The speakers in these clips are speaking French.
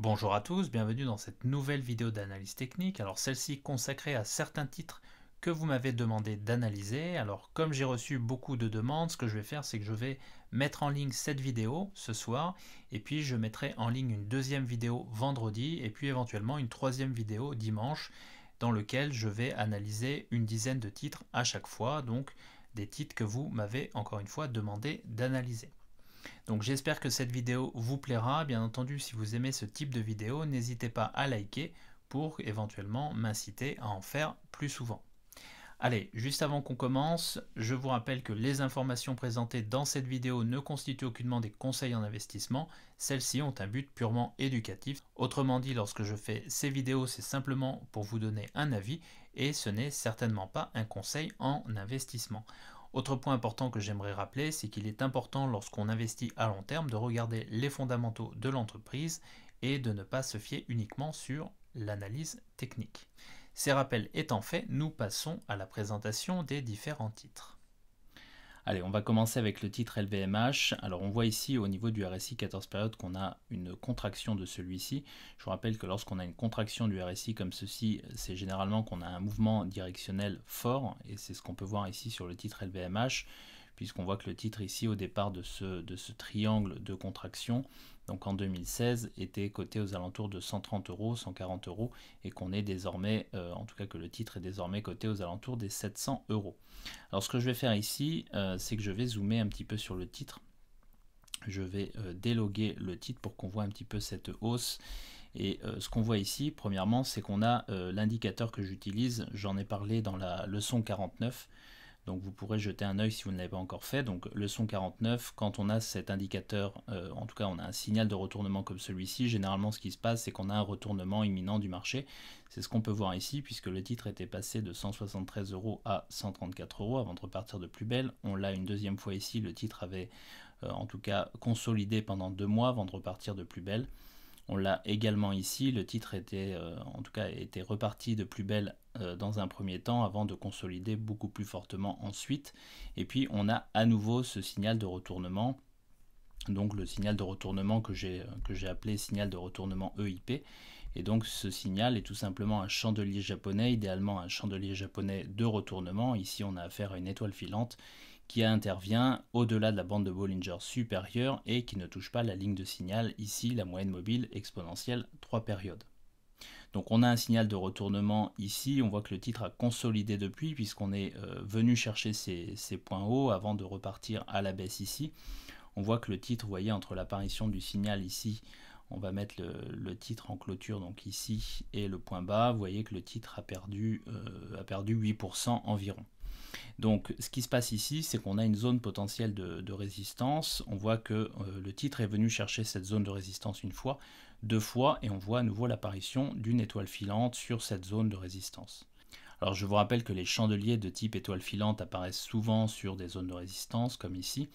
Bonjour à tous, bienvenue dans cette nouvelle vidéo d'analyse technique. Alors celle-ci consacrée à certains titres que vous m'avez demandé d'analyser. Alors comme j'ai reçu beaucoup de demandes, ce que je vais faire c'est que je vais mettre en ligne cette vidéo ce soir et puis je mettrai en ligne une deuxième vidéo vendredi et puis éventuellement une troisième vidéo dimanche dans lequel je vais analyser une dizaine de titres à chaque fois, donc des titres que vous m'avez encore une fois demandé d'analyser. Donc j'espère que cette vidéo vous plaira. Bien entendu, si vous aimez ce type de vidéo, n'hésitez pas à liker pour éventuellement m'inciter à en faire plus souvent. Allez, juste avant qu'on commence, je vous rappelle que les informations présentées dans cette vidéo ne constituent aucunement des conseils en investissement. Celles-ci ont un but purement éducatif. Autrement dit, lorsque je fais ces vidéos, c'est simplement pour vous donner un avis et ce n'est certainement pas un conseil en investissement. Autre point important que j'aimerais rappeler, c'est qu'il est important lorsqu'on investit à long terme de regarder les fondamentaux de l'entreprise et de ne pas se fier uniquement sur l'analyse technique. Ces rappels étant faits, nous passons à la présentation des différents titres. Allez, on va commencer avec le titre LVMH. Alors on voit ici au niveau du RSI 14 périodes qu'on a une contraction de celui-ci. Je vous rappelle que lorsqu'on a une contraction du RSI comme ceci, c'est généralement qu'on a un mouvement directionnel fort, et c'est ce qu'on peut voir ici sur le titre LVMH, puisqu'on voit que le titre ici au départ de ce triangle de contraction, donc en 2016, était coté aux alentours de 130 euros, 140 euros, et qu'on est désormais, en tout cas que le titre est désormais coté aux alentours des 700 euros. Alors ce que je vais faire ici, c'est que je vais zoomer un petit peu sur le titre. Je vais déloguer le titre pour qu'on voit un petit peu cette hausse. Et ce qu'on voit ici, premièrement, c'est qu'on a l'indicateur que j'utilise. J'en ai parlé dans la leçon 49. Donc vous pourrez jeter un œil si vous ne l'avez pas encore fait. Donc leçon 49, quand on a cet indicateur, en tout cas on a un signal de retournement comme celui-ci, généralement ce qui se passe c'est qu'on a un retournement imminent du marché. C'est ce qu'on peut voir ici puisque le titre était passé de 173 euros à 134 euros avant de repartir de plus belle. On l'a une deuxième fois ici, le titre avait en tout cas consolidé pendant 2 mois avant de repartir de plus belle. On l'a également ici, le titre était en tout cas était reparti de plus belle dans un premier temps avant de consolider beaucoup plus fortement ensuite. Et puis on a à nouveau ce signal de retournement, donc le signal de retournement que j'ai appelé signal de retournement EIP. Et donc ce signal est tout simplement un chandelier japonais, idéalement un chandelier japonais de retournement. Ici on a affaire à une étoile filante qui intervient au-delà de la bande de Bollinger supérieure et qui ne touche pas la ligne de signal, ici la moyenne mobile exponentielle 3 périodes. Donc on a un signal de retournement ici, on voit que le titre a consolidé depuis puisqu'on est venu chercher ces points hauts avant de repartir à la baisse ici. On voit que le titre, vous voyez, entre l'apparition du signal ici, on va mettre le titre en clôture, donc ici, et le point bas, vous voyez que le titre a perdu 8% environ. Donc ce qui se passe ici, c'est qu'on a une zone potentielle de résistance. On voit que le titre est venu chercher cette zone de résistance une fois, 2 fois, et on voit à nouveau l'apparition d'une étoile filante sur cette zone de résistance. Alors je vous rappelle que les chandeliers de type étoile filante apparaissent souvent sur des zones de résistance, comme ici.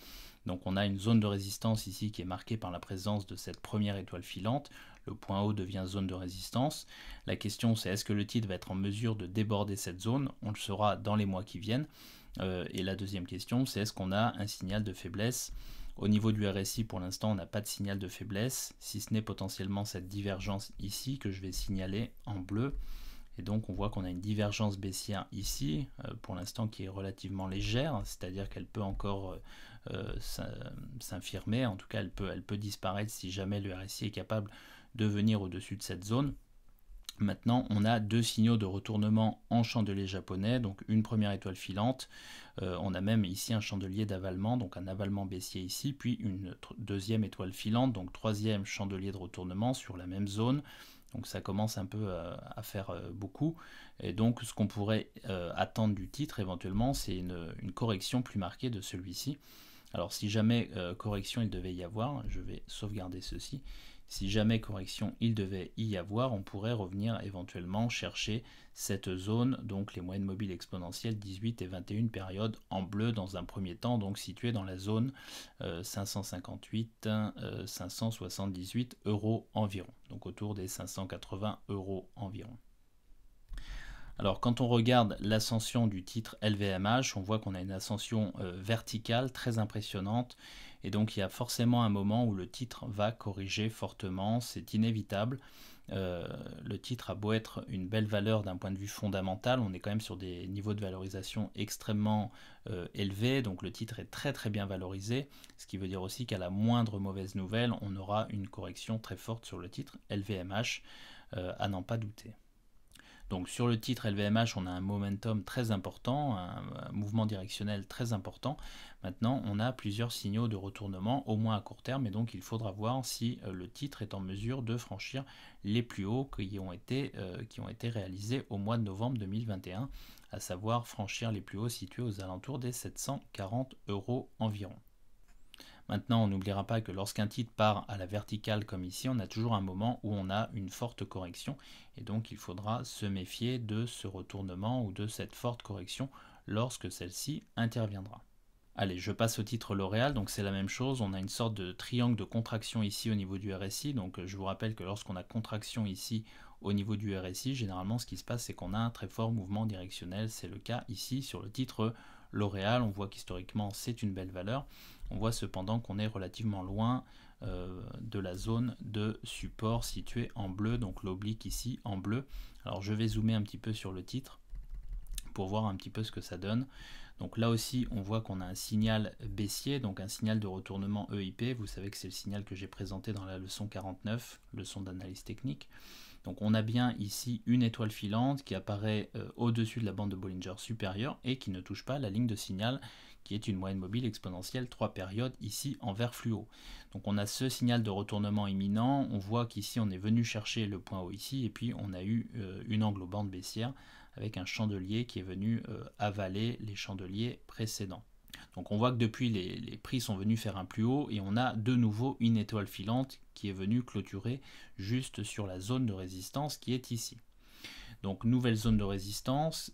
Donc on a une zone de résistance ici qui est marquée par la présence de cette première étoile filante. Le point haut devient zone de résistance. La question c'est est-ce que le titre va être en mesure de déborder cette zone? On le saura dans les mois qui viennent. Et la deuxième question c'est est-ce qu'on a un signal de faiblesse? Au niveau du RSI, pour l'instant, on n'a pas de signal de faiblesse, si ce n'est potentiellement cette divergence ici que je vais signaler en bleu. Et donc on voit qu'on a une divergence baissière ici, pour l'instant qui est relativement légère, c'est-à-dire qu'elle peut encore s'infirmer, en tout cas elle peut disparaître si jamais le RSI est capable de venir au-dessus de cette zone. Maintenant, on a 2 signaux de retournement en chandelier japonais, donc une première étoile filante, on a même ici un chandelier d'avalement, donc un avalement baissier ici, puis une deuxième étoile filante, donc troisième chandelier de retournement sur la même zone. Donc ça commence un peu à faire beaucoup. Et donc ce qu'on pourrait attendre du titre éventuellement, c'est une correction plus marquée de celui-ci. Alors si jamais correction il devait y avoir, je vais sauvegarder ceci. Si jamais correction il devait y avoir, on pourrait revenir éventuellement chercher cette zone, donc les moyennes mobiles exponentielles 18 et 21 périodes en bleu dans un premier temps, donc situées dans la zone 558, 578 euros environ, donc autour des 580 euros environ. Alors quand on regarde l'ascension du titre LVMH, on voit qu'on a une ascension verticale très impressionnante Et donc il y a forcément un moment où le titre va corriger fortement, c'est inévitable. Le titre a beau être une belle valeur d'un point de vue fondamental, on est quand même sur des niveaux de valorisation extrêmement élevés, donc le titre est très très bien valorisé, ce qui veut dire aussi qu'à la moindre mauvaise nouvelle, on aura une correction très forte sur le titre LVMH, à n'en pas douter. Donc sur le titre LVMH, on a un momentum très important, un mouvement directionnel très important. Maintenant, on a plusieurs signaux de retournement, au moins à court terme, et donc il faudra voir si le titre est en mesure de franchir les plus hauts qui ont été réalisés au mois de novembre 2021, à savoir franchir les plus hauts situés aux alentours des 740 € environ. Maintenant, on n'oubliera pas que lorsqu'un titre part à la verticale comme ici, on a toujours un moment où on a une forte correction et donc il faudra se méfier de ce retournement ou de cette forte correction lorsque celle-ci interviendra. Allez, je passe au titre L'Oréal, donc c'est la même chose, on a une sorte de triangle de contraction ici au niveau du RSI, donc je vous rappelle que lorsqu'on a contraction ici au niveau du RSI, généralement ce qui se passe c'est qu'on a un très fort mouvement directionnel, c'est le cas ici sur le titre L'Oréal, on voit qu'historiquement c'est une belle valeur, on voit cependant qu'on est relativement loin de la zone de support située en bleu, donc l'oblique ici en bleu. Alors je vais zoomer un petit peu sur le titre pour voir un petit peu ce que ça donne. Donc là aussi, on voit qu'on a un signal baissier, donc un signal de retournement EIP. Vous savez que c'est le signal que j'ai présenté dans la leçon 49, leçon d'analyse technique. Donc on a bien ici une étoile filante qui apparaît au-dessus de la bande de Bollinger supérieure et qui ne touche pas la ligne de signal qui est une moyenne mobile exponentielle 3 périodes ici en vert fluo. Donc on a ce signal de retournement imminent, on voit qu'ici on est venu chercher le point haut ici et puis on a eu une englobante baissière avec un chandelier qui est venu avaler les chandeliers précédents. Donc on voit que depuis les prix sont venus faire un plus haut et on a de nouveau une étoile filante qui est venue clôturer juste sur la zone de résistance qui est ici. Donc nouvelle zone de résistance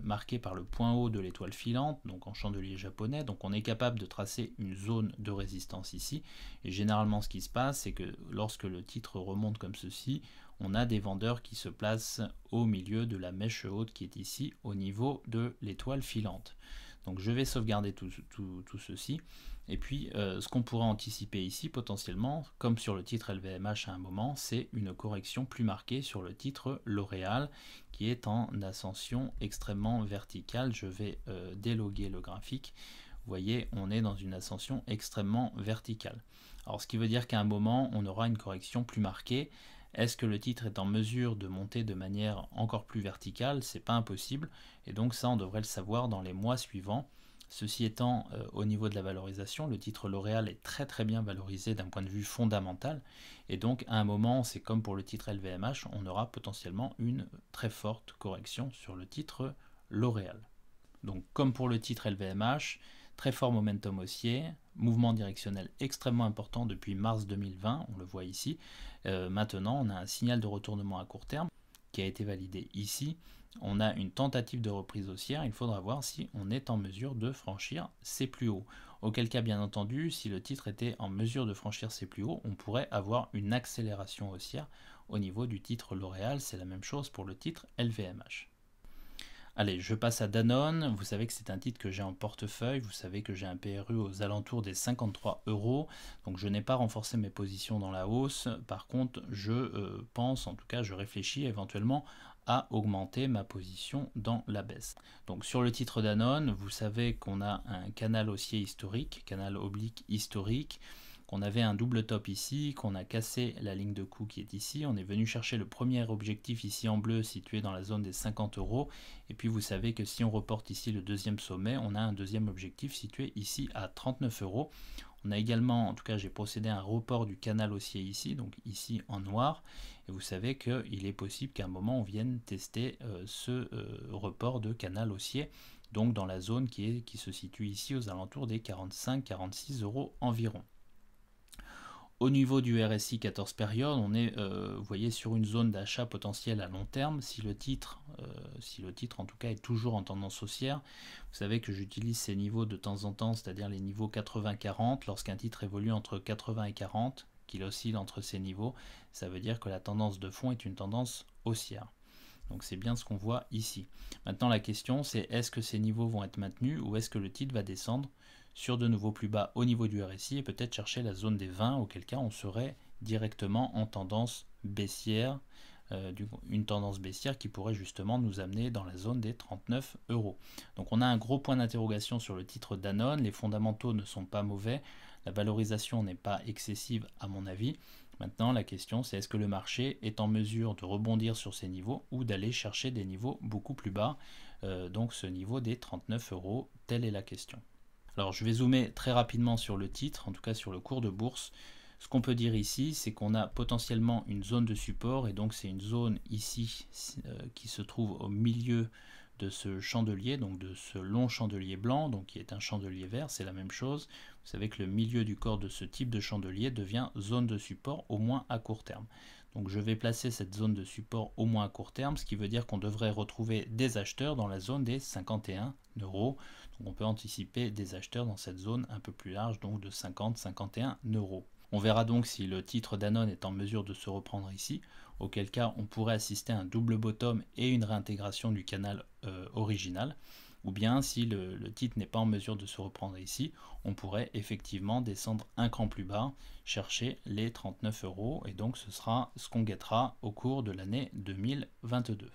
marquée par le point haut de l'étoile filante, donc en chandelier japonais. Donc on est capable de tracer une zone de résistance ici. Et généralement ce qui se passe, c'est que lorsque le titre remonte comme ceci, on a des vendeurs qui se placent au milieu de la mèche haute qui est ici au niveau de l'étoile filante. Donc je vais sauvegarder tout ceci. Et puis ce qu'on pourrait anticiper ici potentiellement, comme sur le titre LVMH à un moment, c'est une correction plus marquée sur le titre L'Oréal qui est en ascension extrêmement verticale. Je vais déloguer le graphique. Vous voyez, on est dans une ascension extrêmement verticale. Alors ce qui veut dire qu'à un moment, on aura une correction plus marquée. Est-ce que le titre est en mesure de monter de manière encore plus verticale? C'est pas impossible. Et donc ça, on devrait le savoir dans les mois suivants. Ceci étant, au niveau de la valorisation, le titre L'Oréal est très très bien valorisé d'un point de vue fondamental. Et donc à un moment, c'est comme pour le titre LVMH, on aura potentiellement une très forte correction sur le titre L'Oréal. Donc comme pour le titre LVMH, très fort momentum haussier, mouvement directionnel extrêmement important depuis mars 2020, on le voit ici. Maintenant, on a un signal de retournement à court terme qui a été validé ici. On a une tentative de reprise haussière, il faudra voir si on est en mesure de franchir ses plus hauts. Auquel cas, bien entendu, si le titre était en mesure de franchir ses plus hauts, on pourrait avoir une accélération haussière au niveau du titre L'Oréal. C'est la même chose pour le titre LVMH. Allez, je passe à Danone. Vous savez que c'est un titre que j'ai en portefeuille. Vous savez que j'ai un PRU aux alentours des 53 €. Donc je n'ai pas renforcé mes positions dans la hausse. Par contre, je pense, en tout cas, je réfléchis éventuellement à augmenter ma position dans la baisse. Donc sur le titre Danone, vous savez qu'on a un canal haussier historique, canal oblique historique, qu'on avait un double top ici, qu'on a cassé la ligne de coup qui est ici, on est venu chercher le premier objectif ici en bleu situé dans la zone des 50 €, et puis vous savez que si on reporte ici le deuxième sommet, on a un deuxième objectif situé ici à 39 €. On a également, en tout cas j'ai procédé à un report du canal haussier ici, donc ici en noir, et vous savez qu'il est possible qu'à un moment on vienne tester ce report de canal haussier, donc dans la zone qui se situe ici aux alentours des 45-46 € environ. Au niveau du RSI 14 périodes, on est vous voyez, sur une zone d'achat potentiel à long terme. Si le titre en tout cas est toujours en tendance haussière, vous savez que j'utilise ces niveaux de temps en temps, c'est-à-dire les niveaux 80-40. Lorsqu'un titre évolue entre 80 et 40, qu'il oscille entre ces niveaux, ça veut dire que la tendance de fond est une tendance haussière. Donc c'est bien ce qu'on voit ici. Maintenant la question c'est est-ce que ces niveaux vont être maintenus ou est-ce que le titre va descendre sur de nouveaux plus bas au niveau du RSI et peut-être chercher la zone des 20, auquel cas on serait directement en tendance baissière, une tendance baissière qui pourrait justement nous amener dans la zone des 39 euros. Donc on a un gros point d'interrogation sur le titre Danone, les fondamentaux ne sont pas mauvais, la valorisation n'est pas excessive à mon avis. Maintenant la question c'est est-ce que le marché est en mesure de rebondir sur ces niveaux ou d'aller chercher des niveaux beaucoup plus bas, donc ce niveau des 39 euros, telle est la question. Alors je vais zoomer très rapidement sur le titre, en tout cas sur le cours de bourse. Ce qu'on peut dire ici, c'est qu'on a potentiellement une zone de support, et donc c'est une zone ici qui se trouve au milieu de ce chandelier, donc de ce long chandelier blanc, donc qui est un chandelier vert, c'est la même chose. Vous savez que le milieu du corps de ce type de chandelier devient zone de support, au moins à court terme. Donc je vais placer cette zone de support au moins à court terme, ce qui veut dire qu'on devrait retrouver des acheteurs dans la zone des 51 euros. Donc on peut anticiper des acheteurs dans cette zone un peu plus large, donc de 50-51 euros. On verra donc si le titre Danone est en mesure de se reprendre ici, auquel cas on pourrait assister à un double bottom et une réintégration du canal original, ou bien si le titre n'est pas en mesure de se reprendre ici, on pourrait effectivement descendre un cran plus bas, chercher les 39 euros, et donc ce sera ce qu'on guettera au cours de l'année 2022.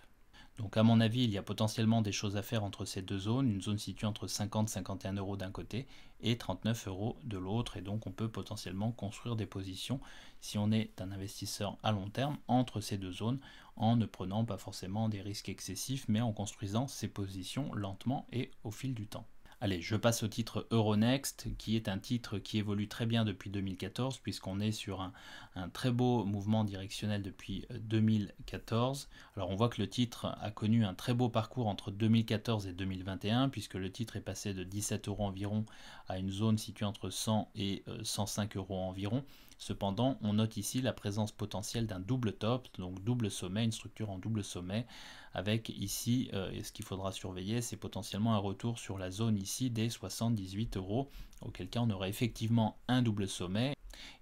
Donc à mon avis, il y a potentiellement des choses à faire entre ces deux zones, une zone située entre 50-51 euros d'un côté et 39 euros de l'autre, et donc on peut potentiellement construire des positions si on est un investisseur à long terme entre ces deux zones, en ne prenant pas forcément des risques excessifs, mais en construisant ces positions lentement et au fil du temps. Allez, je passe au titre Euronext, qui est un titre qui évolue très bien depuis 2014, puisqu'on est sur un très beau mouvement directionnel depuis 2014. Alors on voit que le titre a connu un très beau parcours entre 2014 et 2021, puisque le titre est passé de 17 euros environ à une zone située entre 100 et 105 euros environ. Cependant, on note ici la présence potentielle d'un double top, donc double sommet, une structure en double sommet, avec ici, et ce qu'il faudra surveiller, c'est potentiellement un retour sur la zone ici des 78 euros, auquel cas on aurait effectivement un double sommet,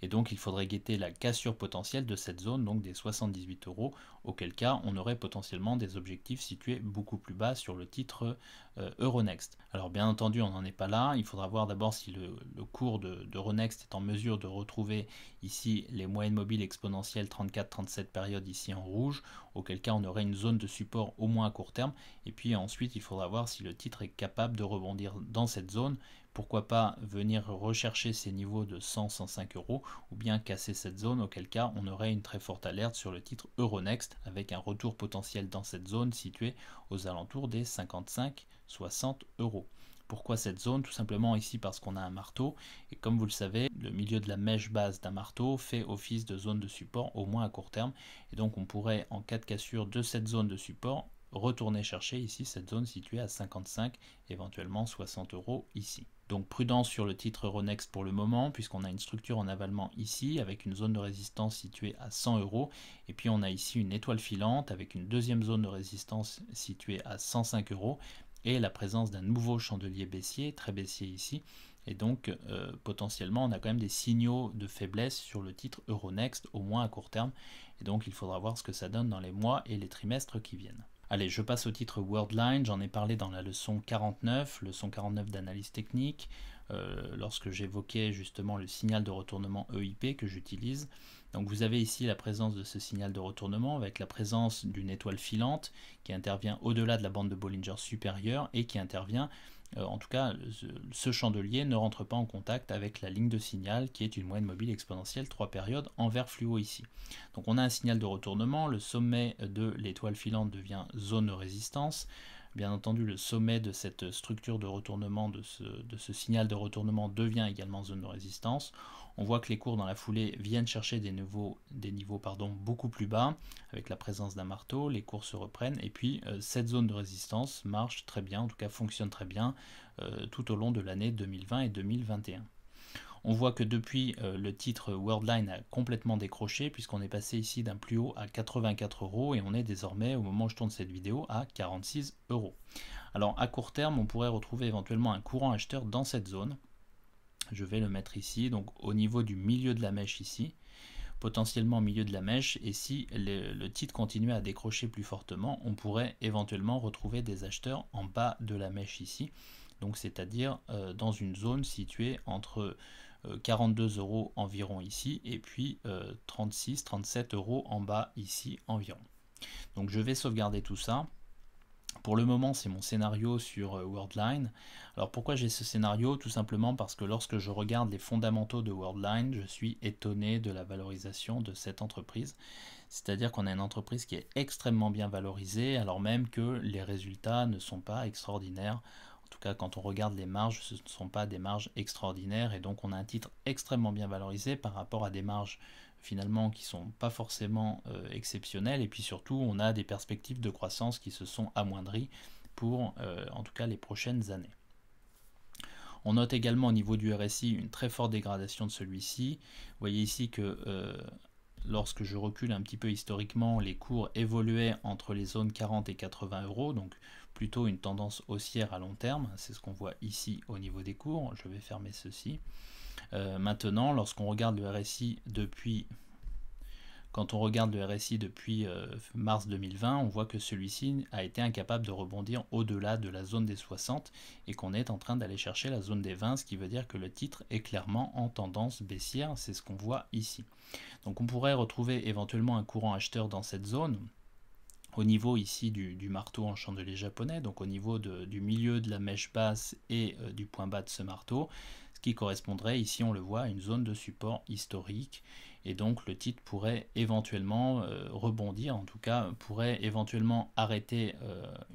et donc il faudrait guetter la cassure potentielle de cette zone, donc des 78 euros, auquel cas on aurait potentiellement des objectifs situés beaucoup plus bas sur le titre Euronext. Alors bien entendu on n'en est pas là, il faudra voir d'abord si le cours d'Euronext est en mesure de retrouver ici les moyennes mobiles exponentielles 34-37 périodes ici en rouge, auquel cas on aurait une zone de support au moins à court terme, et puis ensuite il faudra voir si le titre est capable de rebondir dans cette zone, pourquoi pas venir rechercher ces niveaux de 100-105 euros, ou bien casser cette zone, auquel cas on aurait une très forte alerte sur le titre Euronext, avec un retour potentiel dans cette zone située aux alentours des 55-60 euros. Pourquoi cette zone? Tout simplement ici parce qu'on a un marteau, et comme vous le savez, le milieu de la mèche base d'un marteau fait office de zone de support au moins à court terme, et donc on pourrait, en cas de cassure de cette zone de support, retourner chercher ici cette zone située à 55, éventuellement 60 euros ici. Donc prudence sur le titre Euronext pour le moment, puisqu'on a une structure en avalement ici, avec une zone de résistance située à 100 euros, et puis on a ici une étoile filante, avec une deuxième zone de résistance située à 105 euros, et la présence d'un nouveau chandelier baissier, très baissier ici, et donc potentiellement on a quand même des signaux de faiblesse sur le titre Euronext, au moins à court terme, et donc il faudra voir ce que ça donne dans les mois et les trimestres qui viennent. Allez, je passe au titre Worldline, j'en ai parlé dans la leçon 49 d'analyse technique, lorsque j'évoquais justement le signal de retournement EIP que j'utilise. Donc vous avez ici la présence de ce signal de retournement avec la présence d'une étoile filante qui intervient au-delà de la bande de Bollinger supérieure et qui intervient, en tout cas ce chandelier ne rentre pas en contact avec la ligne de signal qui est une moyenne mobile exponentielle 3 périodes en vert fluo ici. Donc on a un signal de retournement, le sommet de l'étoile filante devient zone de résistance. Bien entendu, le sommet de cette structure de retournement, de ce signal de retournement devient également zone de résistance. On voit que les cours dans la foulée viennent chercher des niveaux beaucoup plus bas, avec la présence d'un marteau, les cours se reprennent, et puis cette zone de résistance marche très bien, en tout cas fonctionne très bien, tout au long de l'année 2020 et 2021. On voit que depuis, le titre Worldline a complètement décroché, puisqu'on est passé ici d'un plus haut à 84 euros, et on est désormais, au moment où je tourne cette vidéo, à 46 euros. Alors à court terme, on pourrait retrouver éventuellement un courant acheteur dans cette zone. Je vais le mettre ici, donc au niveau du milieu de la mèche ici, potentiellement au milieu de la mèche, et si le titre continue à décrocher plus fortement, on pourrait éventuellement retrouver des acheteurs en bas de la mèche ici. donc c'est-à-dire dans une zone située entre 42 € environ ici, et puis 36-37 € en bas ici environ. Donc je vais sauvegarder tout ça. Pour le moment, c'est mon scénario sur Worldline. Alors pourquoi j'ai ce scénario? Tout simplement parce que lorsque je regarde les fondamentaux de Worldline, je suis étonné de la valorisation de cette entreprise. C'est-à-dire qu'on a une entreprise qui est extrêmement bien valorisée, alors même que les résultats ne sont pas extraordinaires. En tout cas, quand on regarde les marges, ce ne sont pas des marges extraordinaires, et donc on a un titre extrêmement bien valorisé par rapport à des marges finalement qui ne sont pas forcément exceptionnelles, et puis surtout on a des perspectives de croissance qui se sont amoindries pour en tout cas les prochaines années. On note également au niveau du RSI une très forte dégradation de celui-ci. Vous voyez ici que lorsque je recule un petit peu historiquement, les cours évoluaient entre les zones 40 et 80 €, donc plutôt une tendance haussière à long terme. C'est ce qu'on voit ici au niveau des cours. Je vais fermer ceci. Maintenant, lorsqu'on regarde le RSI depuis... Quand on regarde le RSI depuis mars 2020, on voit que celui-ci a été incapable de rebondir au-delà de la zone des 60 et qu'on est en train d'aller chercher la zone des 20, ce qui veut dire que le titre est clairement en tendance baissière, c'est ce qu'on voit ici. Donc on pourrait retrouver éventuellement un courant acheteur dans cette zone, au niveau ici du marteau en chandelier japonais, donc au niveau du milieu de la mèche basse et du point bas de ce marteau, ce qui correspondrait ici, on le voit, à une zone de support historique, et donc le titre pourrait éventuellement rebondir, en tout cas pourrait éventuellement arrêter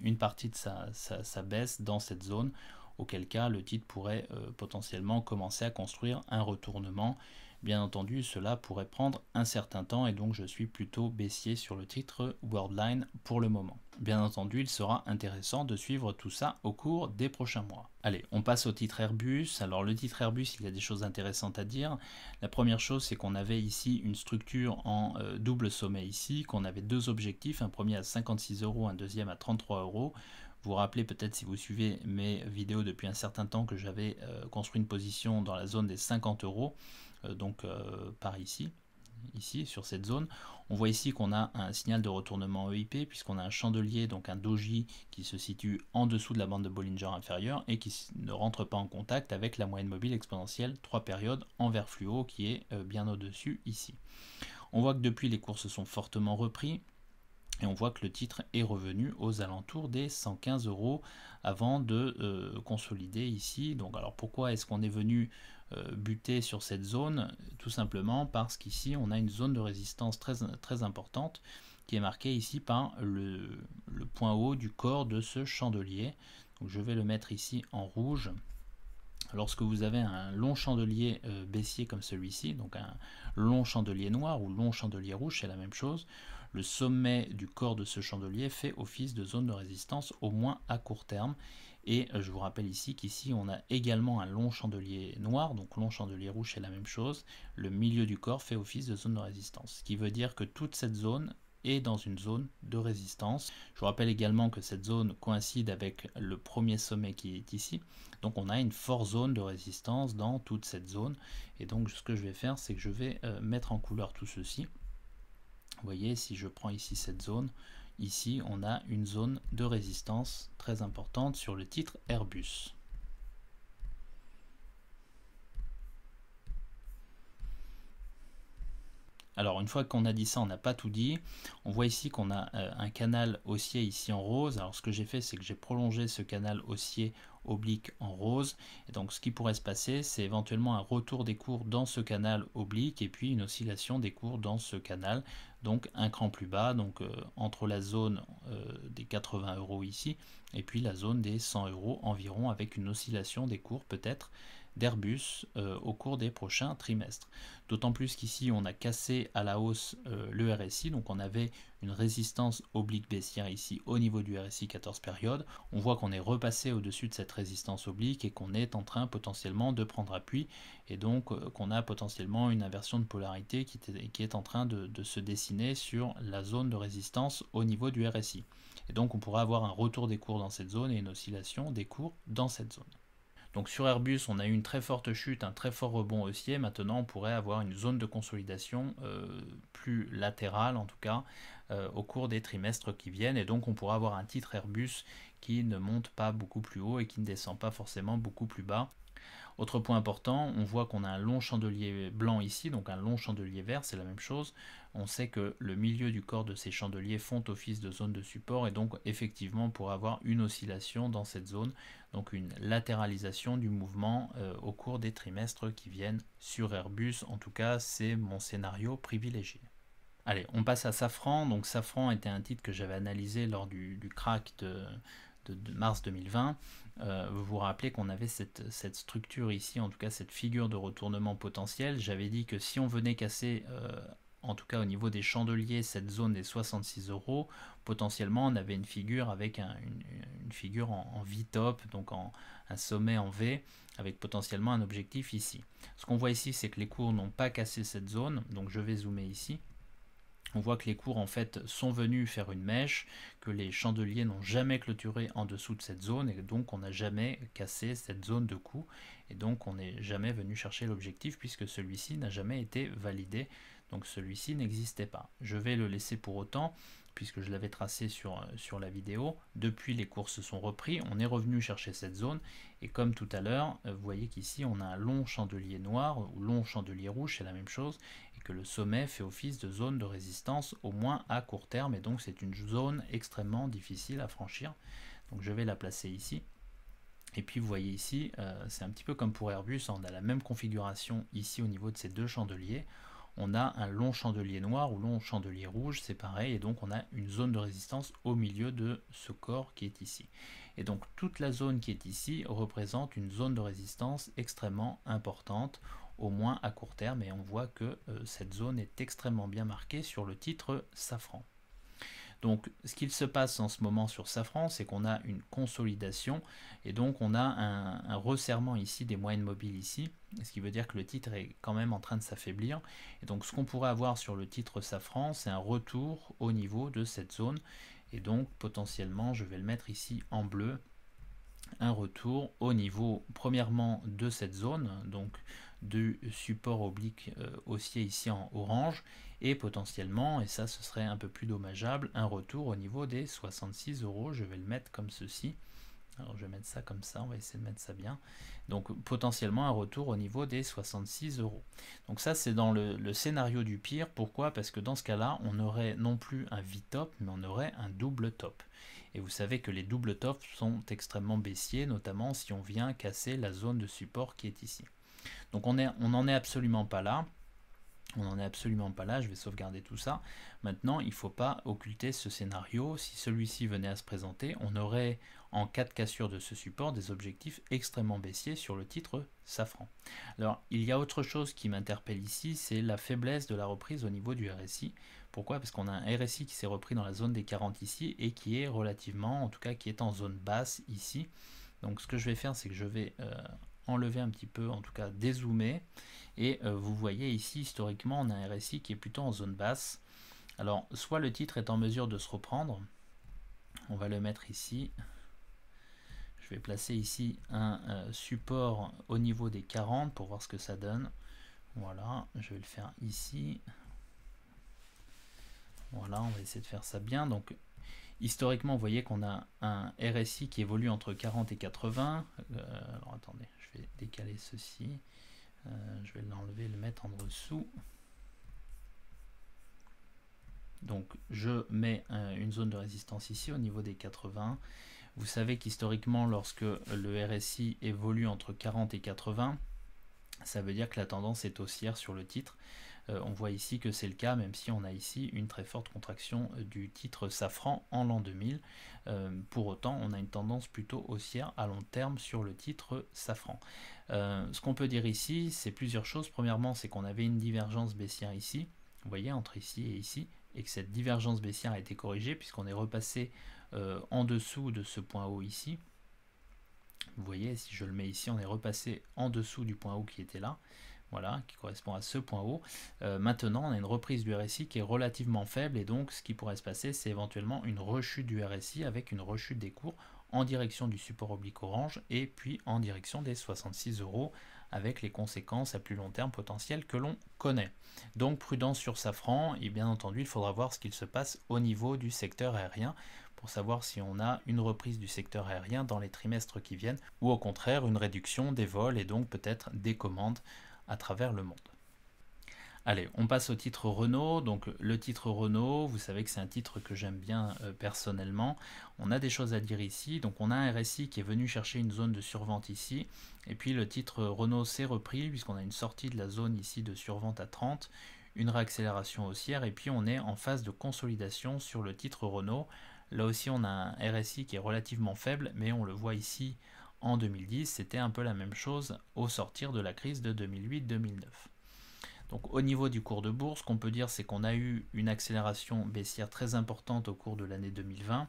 une partie de sa baisse dans cette zone, auquel cas le titre pourrait potentiellement commencer à construire un retournement. Bien entendu, cela pourrait prendre un certain temps, et donc je suis plutôt baissier sur le titre Worldline pour le moment. Bien entendu, il sera intéressant de suivre tout ça au cours des prochains mois. Allez, on passe au titre Airbus. Alors le titre Airbus, il y a des choses intéressantes à dire. La première chose, c'est qu'on avait ici une structure en double sommet ici, qu'on avait deux objectifs, un premier à 56 €, un deuxième à 33 €. Vous vous rappelez peut-être, si vous suivez mes vidéos depuis un certain temps, que j'avais construit une position dans la zone des 50 €, donc par ici sur cette zone. On voit ici qu'on a un signal de retournement EIP, puisqu'on a un chandelier, donc un doji, qui se situe en dessous de la bande de Bollinger inférieure et qui ne rentre pas en contact avec la moyenne mobile exponentielle 3 périodes en vert fluo, qui est bien au-dessus ici. On voit que depuis, les cours se sont fortement repris, et on voit que le titre est revenu aux alentours des 115 € avant de consolider ici. Donc alors pourquoi est-ce qu'on est venu buter sur cette zone? Tout simplement parce qu'ici on a une zone de résistance très importante qui est marquée ici par le point haut du corps de ce chandelier. Donc je vais le mettre ici en rouge. Lorsque vous avez un long chandelier baissier comme celui-ci, donc un long chandelier noir ou long chandelier rouge, c'est la même chose, le sommet du corps de ce chandelier fait office de zone de résistance, au moins à court terme. Et je vous rappelle ici qu'ici on a également un long chandelier noir, donc long chandelier rouge, c'est la même chose. Le milieu du corps fait office de zone de résistance, ce qui veut dire que toute cette zone est dans une zone de résistance. Je vous rappelle également que cette zone coïncide avec le premier sommet qui est ici, donc on a une forte zone de résistance dans toute cette zone. Et donc ce que je vais faire, c'est que je vais mettre en couleur tout ceci. Vous voyez, si je prends ici cette zone, ici on a une zone de résistance très importante sur le titre Airbus. Alors une fois qu'on a dit ça, on n'a pas tout dit. On voit ici qu'on a un canal haussier ici en rose. Alors ce que j'ai fait, c'est que j'ai prolongé ce canal haussier oblique en rose. Et donc ce qui pourrait se passer, c'est éventuellement un retour des cours dans ce canal oblique et puis une oscillation des cours dans ce canal. Donc un cran plus bas, donc entre la zone des 80 € ici et puis la zone des 100 € environ, avec une oscillation des cours peut-être d'Airbus au cours des prochains trimestres. D'autant plus qu'ici on a cassé à la hausse le RSI, donc on avait une résistance oblique baissière ici au niveau du RSI 14 périodes. On voit qu'on est repassé au-dessus de cette résistance oblique et qu'on est en train potentiellement de prendre appui, et donc qu'on a potentiellement une inversion de polarité qui est en train de se dessiner sur la zone de résistance au niveau du RSI. Et donc on pourra avoir un retour des cours dans cette zone et une oscillation des cours dans cette zone. Donc sur Airbus, on a eu une très forte chute, un très fort rebond haussier. Maintenant, on pourrait avoir une zone de consolidation plus latérale, en tout cas, au cours des trimestres qui viennent. Et donc, on pourra avoir un titre Airbus qui ne monte pas beaucoup plus haut et qui ne descend pas forcément beaucoup plus bas. Autre point important, on voit qu'on a un long chandelier blanc ici, donc un long chandelier vert, c'est la même chose. On sait que le milieu du corps de ces chandeliers font office de zone de support et donc effectivement on pourrait avoir une oscillation dans cette zone, donc une latéralisation du mouvement au cours des trimestres qui viennent sur Airbus. En tout cas, c'est mon scénario privilégié. Allez, on passe à Safran. Donc Safran était un titre que j'avais analysé lors du crack de mars 2020. Vous vous rappelez qu'on avait cette structure ici, en tout cas cette figure de retournement potentiel. J'avais dit que si on venait casser, en tout cas au niveau des chandeliers, cette zone des 66 euros, potentiellement on avait une figure avec une figure en V-top, donc un sommet en V, avec potentiellement un objectif ici. Ce qu'on voit ici, c'est que les cours n'ont pas cassé cette zone, donc je vais zoomer ici. On voit que les cours en fait sont venus faire une mèche, que les chandeliers n'ont jamais clôturé en dessous de cette zone et donc on n'a jamais cassé cette zone de coup et donc on n'est jamais venu chercher l'objectif puisque celui-ci n'a jamais été validé, donc celui-ci n'existait pas. Je vais le laisser pour autant puisque je l'avais tracé sur la vidéo. Depuis, les cours se sont repris, on est revenu chercher cette zone et comme tout à l'heure, vous voyez qu'ici on a un long chandelier noir ou long chandelier rouge, c'est la même chose, que le sommet fait office de zone de résistance au moins à court terme et donc c'est une zone extrêmement difficile à franchir. Donc je vais la placer ici. Et puis vous voyez ici, c'est un petit peu comme pour Airbus, on a la même configuration ici au niveau de ces deux chandeliers. On a un long chandelier noir ou long chandelier rouge, c'est pareil, et donc on a une zone de résistance au milieu de ce corps qui est ici. Et donc toute la zone qui est ici représente une zone de résistance extrêmement importante, au moins à court terme, et on voit que cette zone est extrêmement bien marquée sur le titre Safran. Donc ce qu'il se passe en ce moment sur Safran, c'est qu'on a une consolidation et donc on a un resserrement ici des moyennes mobiles ici, ce qui veut dire que le titre est quand même en train de s'affaiblir. Et donc ce qu'on pourrait avoir sur le titre Safran, c'est un retour au niveau de cette zone. Et donc potentiellement, je vais le mettre ici en bleu, un retour au niveau premièrement de cette zone, donc du support oblique haussier ici en orange, et potentiellement, et ça ce serait un peu plus dommageable, un retour au niveau des 66 euros. Je vais le mettre comme ceci. Alors je vais mettre ça comme ça, on va essayer de mettre ça bien. Donc potentiellement un retour au niveau des 66 euros. Donc ça c'est dans le scénario du pire. Pourquoi? Parce que dans ce cas-là, on aurait non plus un V-top, mais on aurait un double top. Et vous savez que les doubles tops sont extrêmement baissiers, notamment si on vient casser la zone de support qui est ici. Donc on n'en est absolument pas là. On n'en est absolument pas là, je vais sauvegarder tout ça. Maintenant, il ne faut pas occulter ce scénario. Si celui-ci venait à se présenter, on aurait, en cas de cassure de ce support, des objectifs extrêmement baissiers sur le titre Safran. Alors, il y a autre chose qui m'interpelle ici, c'est la faiblesse de la reprise au niveau du RSI. Pourquoi? Parce qu'on a un RSI qui s'est repris dans la zone des 40 ici et qui est relativement, en tout cas qui est en zone basse ici. Donc ce que je vais faire, c'est que je vais enlever un petit peu, en tout cas dézoomer. Et vous voyez ici, historiquement, on a un RSI qui est plutôt en zone basse. Alors, soit le titre est en mesure de se reprendre, on va le mettre ici. Je vais placer ici un support au niveau des 40 pour voir ce que ça donne. Voilà, je vais le faire ici. Voilà, on va essayer de faire ça bien. Donc, historiquement, vous voyez qu'on a un RSI qui évolue entre 40 et 80. Alors, attendez, je vais décaler ceci. Je vais l'enlever, le mettre en dessous. Donc je mets une zone de résistance ici au niveau des 80. Vous savez qu'historiquement, lorsque le RSI évolue entre 40 et 80, ça veut dire que la tendance est haussière sur le titre. On voit ici que c'est le cas, même si on a ici une très forte contraction du titre Safran en l'an 2000. Pour autant, on a une tendance plutôt haussière à long terme sur le titre Safran. Ce qu'on peut dire ici, c'est plusieurs choses. Premièrement, c'est qu'on avait une divergence baissière ici, vous voyez, entre ici et ici, et que cette divergence baissière a été corrigée puisqu'on est repassé en dessous de ce point haut ici. Vous voyez, si je le mets ici, on est repassé en dessous du point haut qui était là. Voilà, qui correspond à ce point haut. Maintenant, on a une reprise du RSI qui est relativement faible et donc ce qui pourrait se passer, c'est éventuellement une rechute du RSI avec une rechute des cours en direction du support oblique orange et puis en direction des 66 euros avec les conséquences à plus long terme potentielles que l'on connaît. Donc prudence sur Safran, et bien entendu il faudra voir ce qu'il se passe au niveau du secteur aérien pour savoir si on a une reprise du secteur aérien dans les trimestres qui viennent ou au contraire une réduction des vols et donc peut-être des commandes à travers le monde. Allez, on passe au titre Renault. Donc le titre Renault, vous savez que c'est un titre que j'aime bien personnellement. On a des choses à dire ici. Donc on a un RSI qui est venu chercher une zone de survente ici. Et puis le titre Renault s'est repris puisqu'on a une sortie de la zone ici de survente à 30, une réaccélération haussière et puis on est en phase de consolidation sur le titre Renault. Là aussi on a un RSI qui est relativement faible, mais on le voit ici en 2010. C'était un peu la même chose au sortir de la crise de 2008-2009. Donc au niveau du cours de bourse, ce qu'on peut dire, c'est qu'on a eu une accélération baissière très importante au cours de l'année 2020.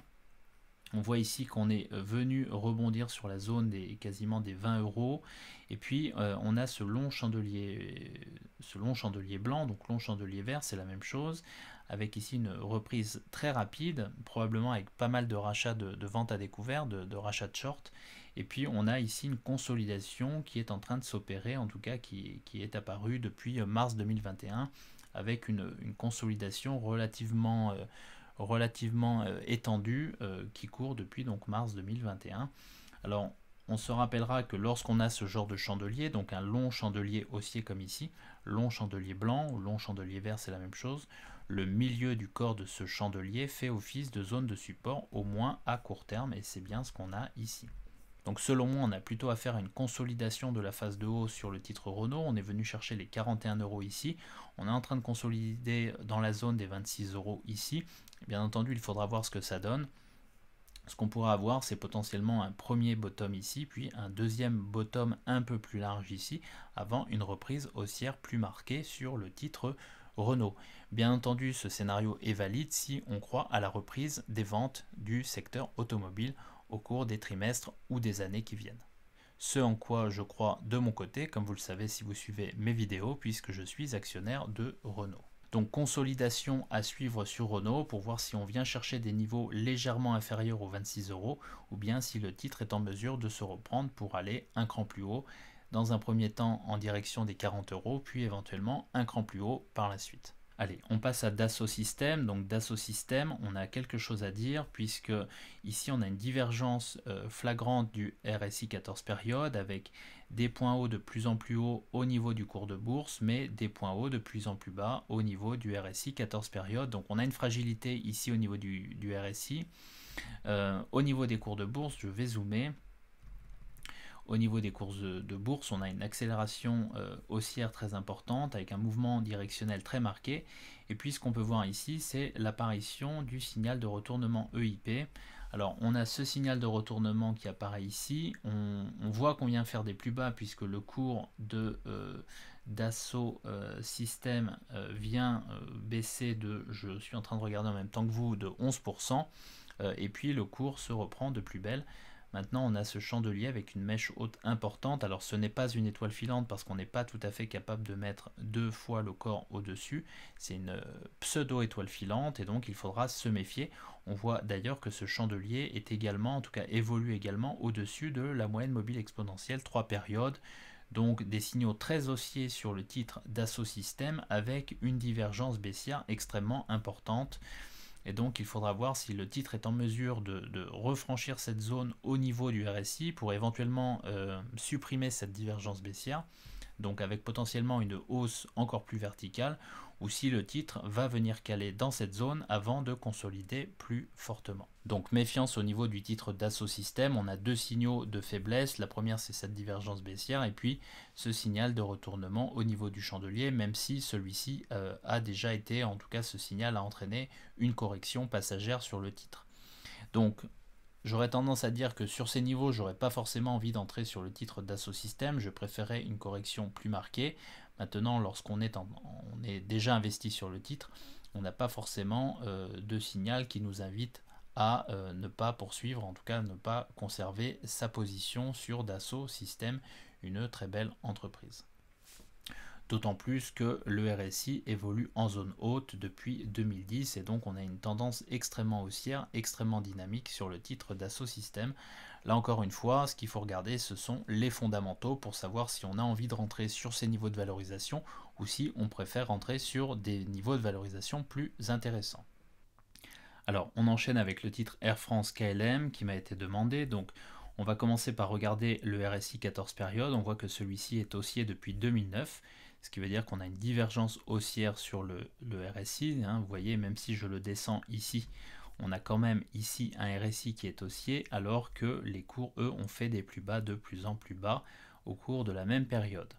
On voit ici qu'on est venu rebondir sur la zone quasiment des 20 euros. Et puis on a ce long chandelier blanc, donc long chandelier vert, c'est la même chose, avec ici une reprise très rapide, probablement avec pas mal de rachats de vente à découvert, de rachats de short. Et puis on a ici une consolidation qui est en train de s'opérer, en tout cas qui est apparue depuis mars 2021, avec une consolidation relativement étendue qui court depuis donc mars 2021. Alors on se rappellera que lorsqu'on a ce genre de chandelier, donc un long chandelier haussier comme ici, long chandelier blanc ou long chandelier vert, c'est la même chose, le milieu du corps de ce chandelier fait office de zone de support au moins à court terme et c'est bien ce qu'on a ici. Donc selon moi, on a plutôt affaire à une consolidation de la phase de hausse sur le titre Renault. On est venu chercher les 41 euros ici. On est en train de consolider dans la zone des 26 euros ici. Bien entendu, il faudra voir ce que ça donne. Ce qu'on pourra avoir, c'est potentiellement un premier bottom ici, puis un deuxième bottom un peu plus large ici, avant une reprise haussière plus marquée sur le titre Renault. Bien entendu, ce scénario est valide si on croit à la reprise des ventes du secteur automobile au cours des trimestres ou des années qui viennent. Ce en quoi je crois de mon côté, comme vous le savez si vous suivez mes vidéos, puisque je suis actionnaire de Renault. Donc consolidation à suivre sur Renault pour voir si on vient chercher des niveaux légèrement inférieurs aux 26 euros ou bien si le titre est en mesure de se reprendre pour aller un cran plus haut, dans un premier temps en direction des 40 euros, puis éventuellement un cran plus haut par la suite. Allez, on passe à Dassault Systèmes. Donc Dassault Systèmes, on a quelque chose à dire puisque ici on a une divergence flagrante du RSI 14 périodes avec des points hauts de plus en plus hauts au niveau du cours de bourse, mais des points hauts de plus en plus bas au niveau du RSI 14 périodes. Donc on a une fragilité ici au niveau du RSI. Au niveau des cours de bourse, je vais zoomer. Au niveau des courses de bourse, on a une accélération haussière très importante avec un mouvement directionnel très marqué. Et puis ce qu'on peut voir ici, c'est l'apparition du signal de retournement EIP. Alors on a ce signal de retournement qui apparaît ici. On voit qu'on vient faire des plus bas puisque le cours de Dassault Systèmes vient baisser de, je suis en train de regarder en même temps que vous, de 11%. Et puis le cours se reprend de plus belle. Maintenant, on a ce chandelier avec une mèche haute importante. Alors, ce n'est pas une étoile filante parce qu'on n'est pas tout à fait capable de mettre deux fois le corps au-dessus. C'est une pseudo-étoile filante et donc il faudra se méfier. On voit d'ailleurs que ce chandelier est également, en tout cas évolue également au-dessus de la moyenne mobile exponentielle 3 périodes. Donc des signaux très haussiers sur le titre Dassault Systèmes avec une divergence baissière extrêmement importante. Et donc il faudra voir si le titre est en mesure de refranchir cette zone au niveau du RSI pour éventuellement supprimer cette divergence baissière, donc avec potentiellement une hausse encore plus verticale, ou si le titre va venir caler dans cette zone avant de consolider plus fortement. Donc méfiance au niveau du titre Dassault Systèmes, on a deux signaux de faiblesse. La première c'est cette divergence baissière et puis ce signal de retournement au niveau du chandelier, même si celui-ci a déjà été, en tout cas ce signal a entraîné une correction passagère sur le titre. Donc j'aurais tendance à dire que sur ces niveaux, j'aurais pas forcément envie d'entrer sur le titre Dassault Systèmes, je préférais une correction plus marquée. Maintenant, lorsqu'on est, on est déjà investi sur le titre, on n'a pas forcément de signal qui nous invite à ne pas poursuivre, en tout cas ne pas conserver sa position sur Dassault Systèmes, une très belle entreprise. d'autant plus que le RSI évolue en zone haute depuis 2010 et donc on a une tendance extrêmement haussière, extrêmement dynamique sur le titre Dassault Systèmes. Là encore une fois, ce qu'il faut regarder, ce sont les fondamentaux pour savoir si on a envie de rentrer sur ces niveaux de valorisation ou si on préfère rentrer sur des niveaux de valorisation plus intéressants. Alors, on enchaîne avec le titre Air France KLM qui m'a été demandé. Donc, on va commencer par regarder le RSI 14 périodes. On voit que celui-ci est haussier depuis 2009, ce qui veut dire qu'on a une divergence haussière sur le RSI. Vous voyez, même si je le descends ici, on a quand même ici un RSI qui est haussier, alors que les cours, eux, ont fait des plus bas de plus en plus bas au cours de la même période.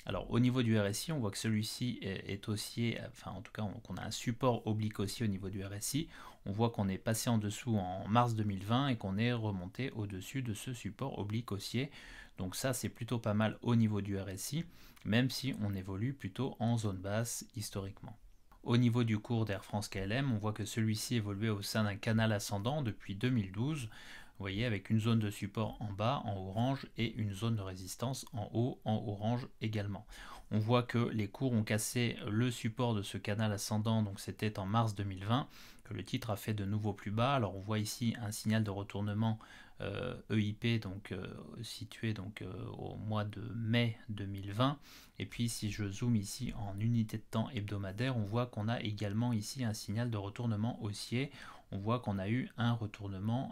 Alors au niveau du RSI, on voit que celui-ci est haussier, enfin en tout cas qu'on a un support oblique haussier au niveau du RSI. On voit qu'on est passé en dessous en mars 2020 et qu'on est remonté au-dessus de ce support oblique haussier. Donc ça c'est plutôt pas mal au niveau du RSI, même si on évolue plutôt en zone basse historiquement. Au niveau du cours d'Air France KLM, on voit que celui-ci évoluait au sein d'un canal ascendant depuis 2012. Vous voyez, avec une zone de support en bas, en orange, et une zone de résistance en haut, en orange également. On voit que les cours ont cassé le support de ce canal ascendant, donc c'était en mars 2020, que le titre a fait de nouveau plus bas. Alors on voit ici un signal de retournement EIP, donc situé au mois de mai 2020. Et puis si je zoome ici en unité de temps hebdomadaire, on voit qu'on a également ici un signal de retournement haussier. On voit qu'on a eu un retournement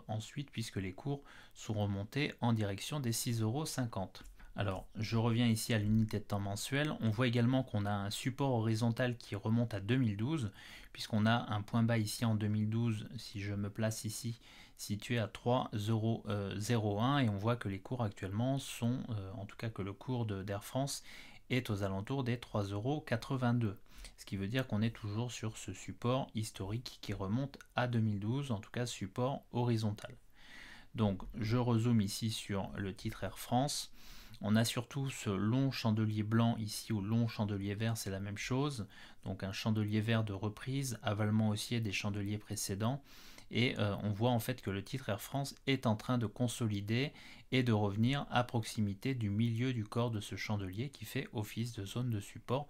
ensuite puisque les cours sont remontés en direction des 6,50 €. Alors je reviens ici à l'unité de temps mensuelle. On voit également qu'on a un support horizontal qui remonte à 2012 puisqu'on a un point bas ici en 2012, si je me place ici, situé à 3,01 € et on voit que les cours actuellement sont, en tout cas que le cours d'Air France est aux alentours des 3,82 €. Ce qui veut dire qu'on est toujours sur ce support historique qui remonte à 2012, en tout cas support horizontal. Donc je rezoome ici sur le titre Air France. On a surtout ce long chandelier blanc ici ou long chandelier vert, c'est la même chose. Donc un chandelier vert de reprise, avalement haussier des chandeliers précédents. Et on voit en fait que le titre Air France est en train de consolider et de revenir à proximité du milieu du corps de ce chandelier qui fait office de zone de support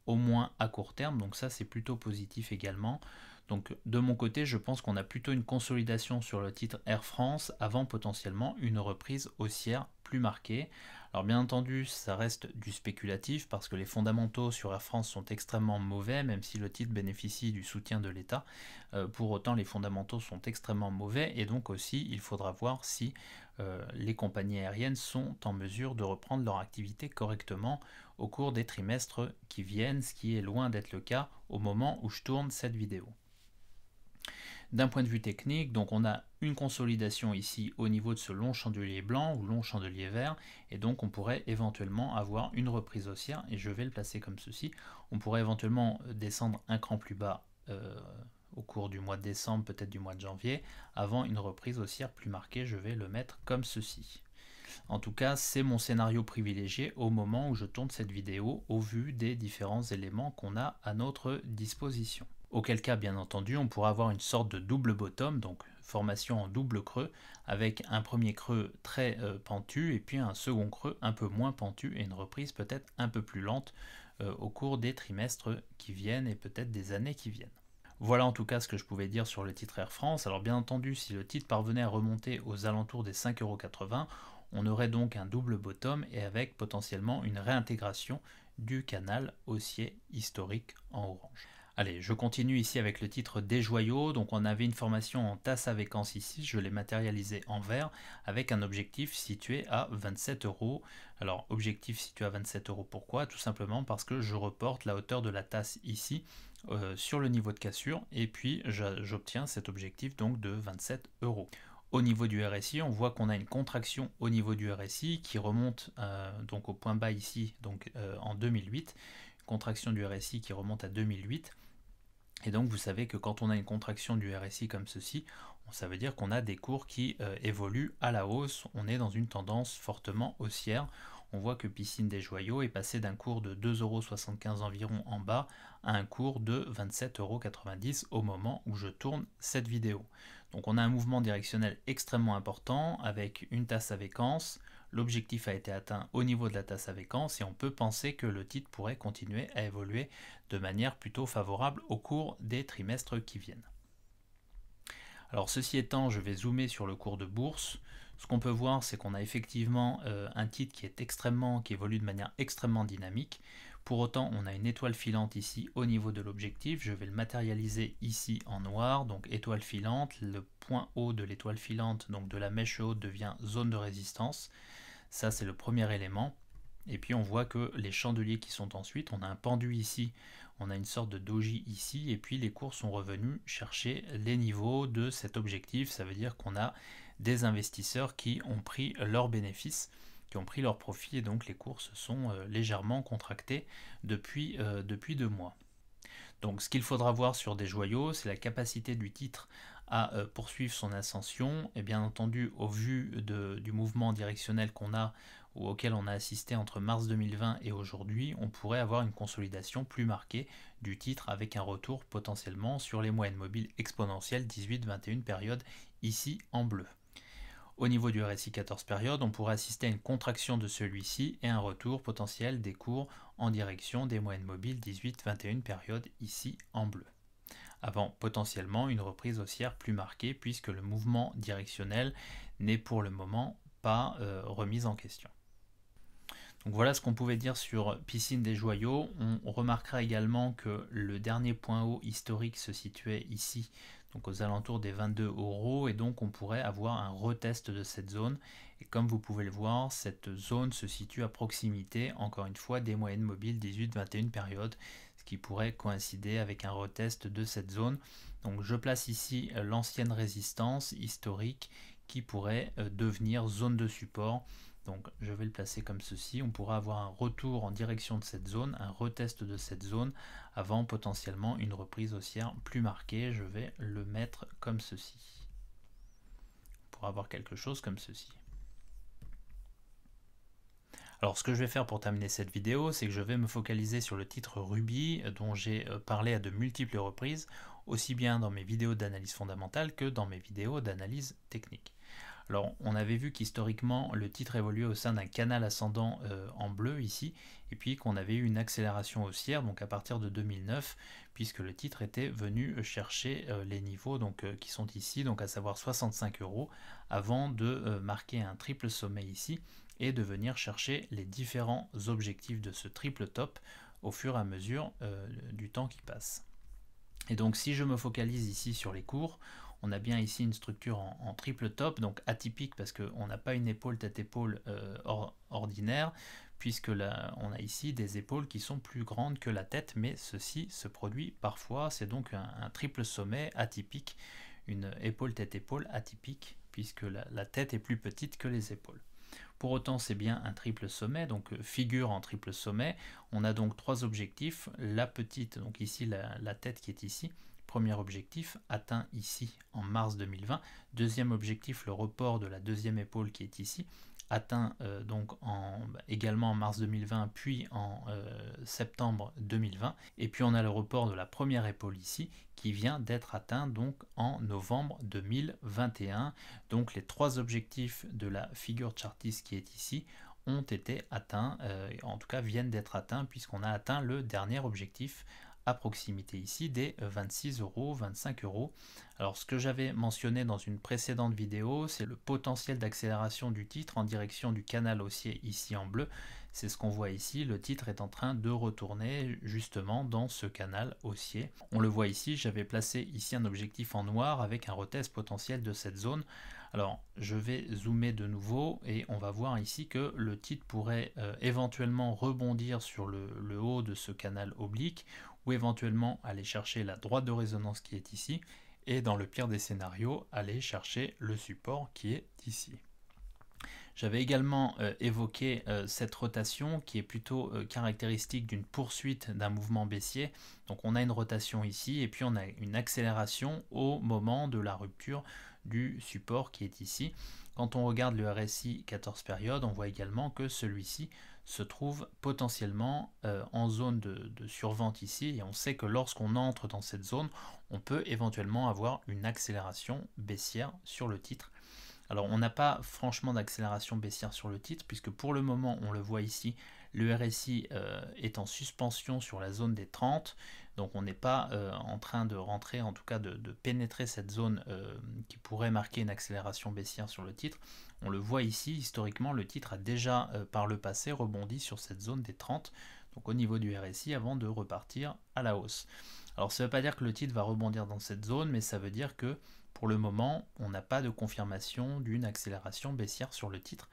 au moins à court terme, donc ça c'est plutôt positif également. Donc de mon côté, je pense qu'on a plutôt une consolidation sur le titre Air France avant potentiellement une reprise haussière plus marquée. Alors bien entendu, ça reste du spéculatif parce que les fondamentaux sur Air France sont extrêmement mauvais, même si le titre bénéficie du soutien de l'État. Pour autant, les fondamentaux sont extrêmement mauvais et donc aussi, il faudra voir si les compagnies aériennes sont en mesure de reprendre leur activité correctement au cours des trimestres qui viennent, ce qui est loin d'être le cas au moment où je tourne cette vidéo. D'un point de vue technique, donc on a une consolidation ici au niveau de ce long chandelier blanc ou long chandelier vert, et donc on pourrait éventuellement avoir une reprise haussière, et je vais le placer comme ceci. On pourrait éventuellement descendre un cran plus bas au cours du mois de décembre, peut-être du mois de janvier, avant une reprise haussière plus marquée. Je vais le mettre comme ceci. En tout cas, c'est mon scénario privilégié au moment où je tourne cette vidéo, au vu des différents éléments qu'on a à notre disposition. Auquel cas, bien entendu, on pourra avoir une sorte de double bottom, donc formation en double creux, avec un premier creux très pentu et puis un second creux un peu moins pentu et une reprise peut-être un peu plus lente au cours des trimestres qui viennent et peut-être des années qui viennent. Voilà en tout cas ce que je pouvais dire sur le titre Air France. Alors bien entendu, si le titre parvenait à remonter aux alentours des 5,80 €, on aurait donc un double bottom et avec potentiellement une réintégration du canal haussier historique en orange. Allez, je continue ici avec le titre des joyaux. Donc on avait une formation en tasse à séquence ici, je l'ai matérialisé en vert avec un objectif situé à 27 €. Alors objectif situé à 27 €, pourquoi? Tout simplement parce que je reporte la hauteur de la tasse ici sur le niveau de cassure et puis j'obtiens cet objectif donc de 27 €. Au niveau du RSI, on voit qu'on a une contraction au niveau du RSI qui remonte donc au point bas ici, donc en 2008, contraction du RSI qui remonte à 2008. Et donc vous savez que quand on a une contraction du RSI comme ceci, ça veut dire qu'on a des cours qui évoluent à la hausse, on est dans une tendance fortement haussière. On voit que Piscine des Joyaux est passé d'un cours de 2,75 € environ en bas à un cours de 27,90 € au moment où je tourne cette vidéo. Donc on a un mouvement directionnel extrêmement important avec une tasse à séquence, l'objectif a été atteint au niveau de la tasse à séquence et on peut penser que le titre pourrait continuer à évoluer de manière plutôt favorable au cours des trimestres qui viennent. Alors ceci étant, je vais zoomer sur le cours de bourse. Ce qu'on peut voir, c'est qu'on a effectivement un titre qui évolue de manière extrêmement dynamique. Pour autant, on a une étoile filante ici au niveau de l'objectif. Je vais le matérialiser ici en noir. Donc étoile filante, le point haut de l'étoile filante, donc de la mèche haute, devient zone de résistance. Ça, c'est le premier élément. Et puis on voit que les chandeliers qui sont ensuite, on a un pendu ici, on a une sorte de doji ici, et puis les cours sont revenus chercher les niveaux de cet objectif. Ça veut dire qu'on a des investisseurs qui ont pris leurs bénéfices, qui ont pris leurs profits, et donc les cours se sont légèrement contractés depuis 2 mois. Donc ce qu'il faudra voir sur des joyaux, c'est la capacité du titre à poursuivre son ascension, et bien entendu au vu du mouvement directionnel qu'on a ou auquel on a assisté entre mars 2020 et aujourd'hui, on pourrait avoir une consolidation plus marquée du titre avec un retour potentiellement sur les moyennes mobiles exponentielles 18-21 périodes ici en bleu. Au niveau du RSI 14 périodes, on pourrait assister à une contraction de celui-ci et un retour potentiel des cours en direction des moyennes mobiles 18-21 périodes ici en bleu, avant potentiellement une reprise haussière plus marquée puisque le mouvement directionnel n'est pour le moment pas remis en question. Donc voilà ce qu'on pouvait dire sur Piscine des Joyaux. On remarquera également que le dernier point haut historique se situait ici, donc aux alentours des 22 €, et donc on pourrait avoir un retest de cette zone. Et comme vous pouvez le voir, cette zone se situe à proximité, encore une fois, des moyennes mobiles 18-21 périodes, ce qui pourrait coïncider avec un retest de cette zone. Donc je place ici l'ancienne résistance historique qui pourrait devenir zone de support. Donc je vais le placer comme ceci, on pourra avoir un retour en direction de cette zone, un retest de cette zone, avant potentiellement une reprise haussière plus marquée. Je vais le mettre comme ceci. On pourra avoir quelque chose comme ceci. Alors ce que je vais faire pour terminer cette vidéo, c'est que je vais me focaliser sur le titre Ruby, dont j'ai parlé à de multiples reprises, aussi bien dans mes vidéos d'analyse fondamentale que dans mes vidéos d'analyse technique. Alors, on avait vu qu'historiquement, le titre évoluait au sein d'un canal ascendant en bleu ici, et puis qu'on avait eu une accélération haussière, donc à partir de 2009, puisque le titre était venu chercher les niveaux qui sont ici, donc à savoir 65 €, avant de marquer un triple sommet ici, et de venir chercher les différents objectifs de ce triple top au fur et à mesure du temps qui passe. Et donc si je me focalise ici sur les cours, on a bien ici une structure en triple top, donc atypique parce qu'on n'a pas une épaule tête-épaule ordinaire, puisque là, on a ici des épaules qui sont plus grandes que la tête, mais ceci se produit parfois. C'est donc un triple sommet atypique, une épaule tête-épaule atypique, puisque la tête est plus petite que les épaules. Pour autant, c'est bien un triple sommet, donc figure en triple sommet. On a donc 3 objectifs. La petite, donc ici la tête qui est ici. Premier objectif atteint ici en mars 2020. Deuxième objectif, le report de la deuxième épaule qui est ici, atteint également en mars 2020 puis en septembre 2020. Et puis on a le report de la première épaule ici qui vient d'être atteint donc en novembre 2021. Donc les 3 objectifs de la figure chartiste qui est ici ont été atteints, en tout cas viennent d'être atteints puisqu'on a atteint le dernier objectif à proximité ici des 26 €, 25 €. Alors ce que j'avais mentionné dans une précédente vidéo, c'est le potentiel d'accélération du titre en direction du canal haussier ici en bleu. C'est ce qu'on voit ici, le titre est en train de retourner justement dans ce canal haussier. On le voit ici, j'avais placé ici un objectif en noir avec un retest potentiel de cette zone. Alors je vais zoomer de nouveau et on va voir ici que le titre pourrait éventuellement rebondir sur le haut de ce canal oblique, ou éventuellement aller chercher la droite de résonance qui est ici, et dans le pire des scénarios, aller chercher le support qui est ici. J'avais également évoqué cette rotation qui est plutôt caractéristique d'une poursuite d'un mouvement baissier. Donc on a une rotation ici et puis on a une accélération au moment de la rupture du support qui est ici. Quand on regarde le RSI 14 périodes, on voit également que celui-ci se trouve potentiellement en zone de survente ici, et on sait que lorsqu'on entre dans cette zone, on peut éventuellement avoir une accélération baissière sur le titre. Alors on n'a pas franchement d'accélération baissière sur le titre, puisque pour le moment, on le voit ici, le RSI est en suspension sur la zone des 30, donc on n'est pas en train de rentrer, en tout cas de pénétrer cette zone qui pourrait marquer une accélération baissière sur le titre. On le voit ici, historiquement, le titre a déjà par le passé rebondi sur cette zone des 30, donc au niveau du RSI, avant de repartir à la hausse. Alors ça ne veut pas dire que le titre va rebondir dans cette zone, mais ça veut dire que pour le moment, on n'a pas de confirmation d'une accélération baissière sur le titre.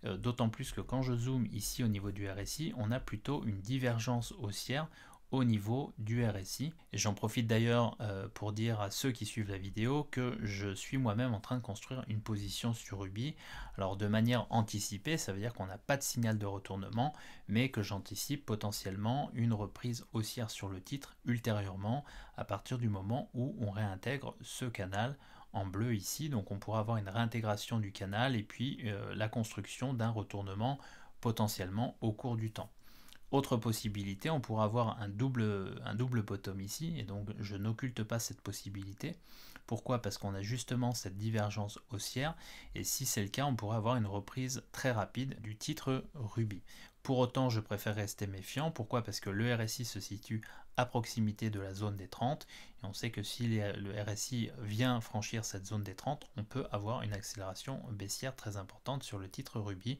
D'autant plus que quand je zoome ici au niveau du RSI, on a plutôt une divergence haussière au niveau du RSI. Et j'en profite d'ailleurs pour dire à ceux qui suivent la vidéo que je suis moi-même en train de construire une position sur Ruby. Alors de manière anticipée, ça veut dire qu'on n'a pas de signal de retournement, mais que j'anticipe potentiellement une reprise haussière sur le titre ultérieurement à partir du moment où on réintègre ce canal en bleu ici, donc on pourra avoir une réintégration du canal et puis la construction d'un retournement potentiellement au cours du temps. Autre possibilité, on pourra avoir un double bottom ici, et donc je n'occulte pas cette possibilité. Pourquoi? Parce qu'on a justement cette divergence haussière, et si c'est le cas, on pourrait avoir une reprise très rapide du titre Ruby. Pour autant, je préfère rester méfiant. Pourquoi? Parce que le RSI se situe à proximité de la zone des 30, et on sait que si le RSI vient franchir cette zone des 30, on peut avoir une accélération baissière très importante sur le titre Ruby.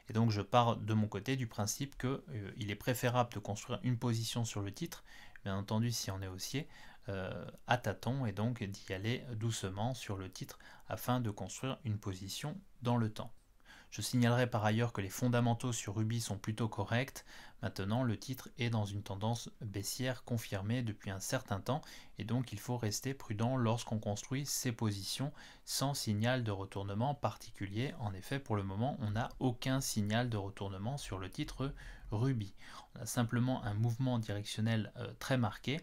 Et donc je pars de mon côté du principe qu'il est préférable de construire une position sur le titre, bien entendu si on est haussier, à tâtons, et donc d'y aller doucement sur le titre afin de construire une position dans le temps. Je signalerai par ailleurs que les fondamentaux sur Ruby sont plutôt corrects. Maintenant, le titre est dans une tendance baissière confirmée depuis un certain temps, et donc il faut rester prudent lorsqu'on construit ces positions sans signal de retournement particulier. En effet, pour le moment, on n'a aucun signal de retournement sur le titre Ruby. On a simplement un mouvement directionnel très marqué.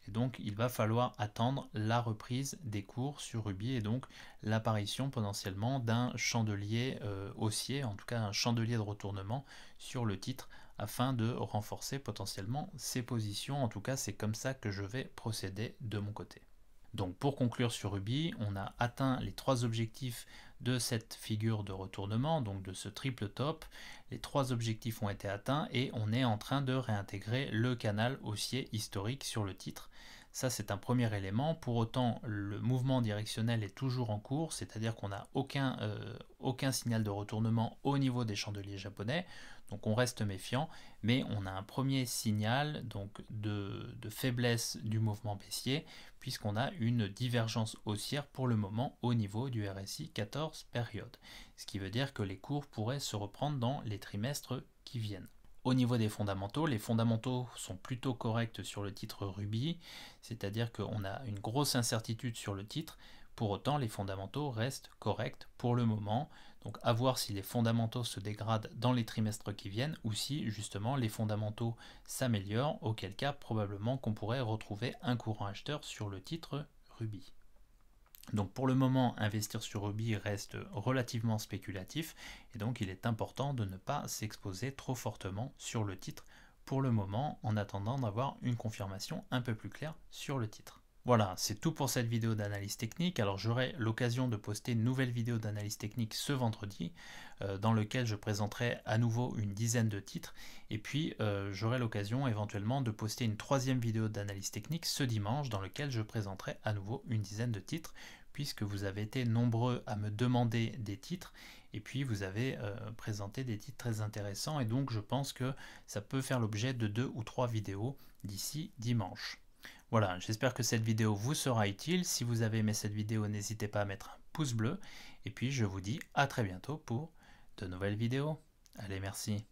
Et donc il va falloir attendre la reprise des cours sur Ruby et donc l'apparition potentiellement d'un chandelier haussier, en tout cas un chandelier de retournement sur le titre afin de renforcer potentiellement ses positions. En tout cas, c'est comme ça que je vais procéder de mon côté. Donc pour conclure sur Ruby, on a atteint les 3 objectifs de cette figure de retournement, donc de ce triple top. Les 3 objectifs ont été atteints et on est en train de réintégrer le canal haussier historique sur le titre. Ça, c'est un premier élément. Pour autant, le mouvement directionnel est toujours en cours, c'est-à-dire qu'on n'a aucun signal de retournement au niveau des chandeliers japonais. Donc on reste méfiant, mais on a un premier signal donc de faiblesse du mouvement baissier, puisqu'on a une divergence haussière pour le moment au niveau du RSI 14 période. Ce qui veut dire que les cours pourraient se reprendre dans les trimestres qui viennent. Au niveau des fondamentaux, les fondamentaux sont plutôt corrects sur le titre Ruby, c'est-à-dire qu'on a une grosse incertitude sur le titre. Pour autant, les fondamentaux restent corrects pour le moment. Donc à voir si les fondamentaux se dégradent dans les trimestres qui viennent ou si justement les fondamentaux s'améliorent, auquel cas probablement qu'on pourrait retrouver un courant acheteur sur le titre Ruby. Donc pour le moment, investir sur Ruby reste relativement spéculatif et donc il est important de ne pas s'exposer trop fortement sur le titre pour le moment en attendant d'avoir une confirmation un peu plus claire sur le titre. Voilà, c'est tout pour cette vidéo d'analyse technique. Alors j'aurai l'occasion de poster une nouvelle vidéo d'analyse technique ce vendredi dans lequel je présenterai à nouveau une dizaine de titres et puis j'aurai l'occasion éventuellement de poster une 3e vidéo d'analyse technique ce dimanche dans lequel je présenterai à nouveau une dizaine de titres puisque vous avez été nombreux à me demander des titres et puis vous avez présenté des titres très intéressants et donc je pense que ça peut faire l'objet de 2 ou 3 vidéos d'ici dimanche. Voilà, j'espère que cette vidéo vous sera utile. Si vous avez aimé cette vidéo, n'hésitez pas à mettre un pouce bleu. Et puis je vous dis à très bientôt pour de nouvelles vidéos. Allez, merci.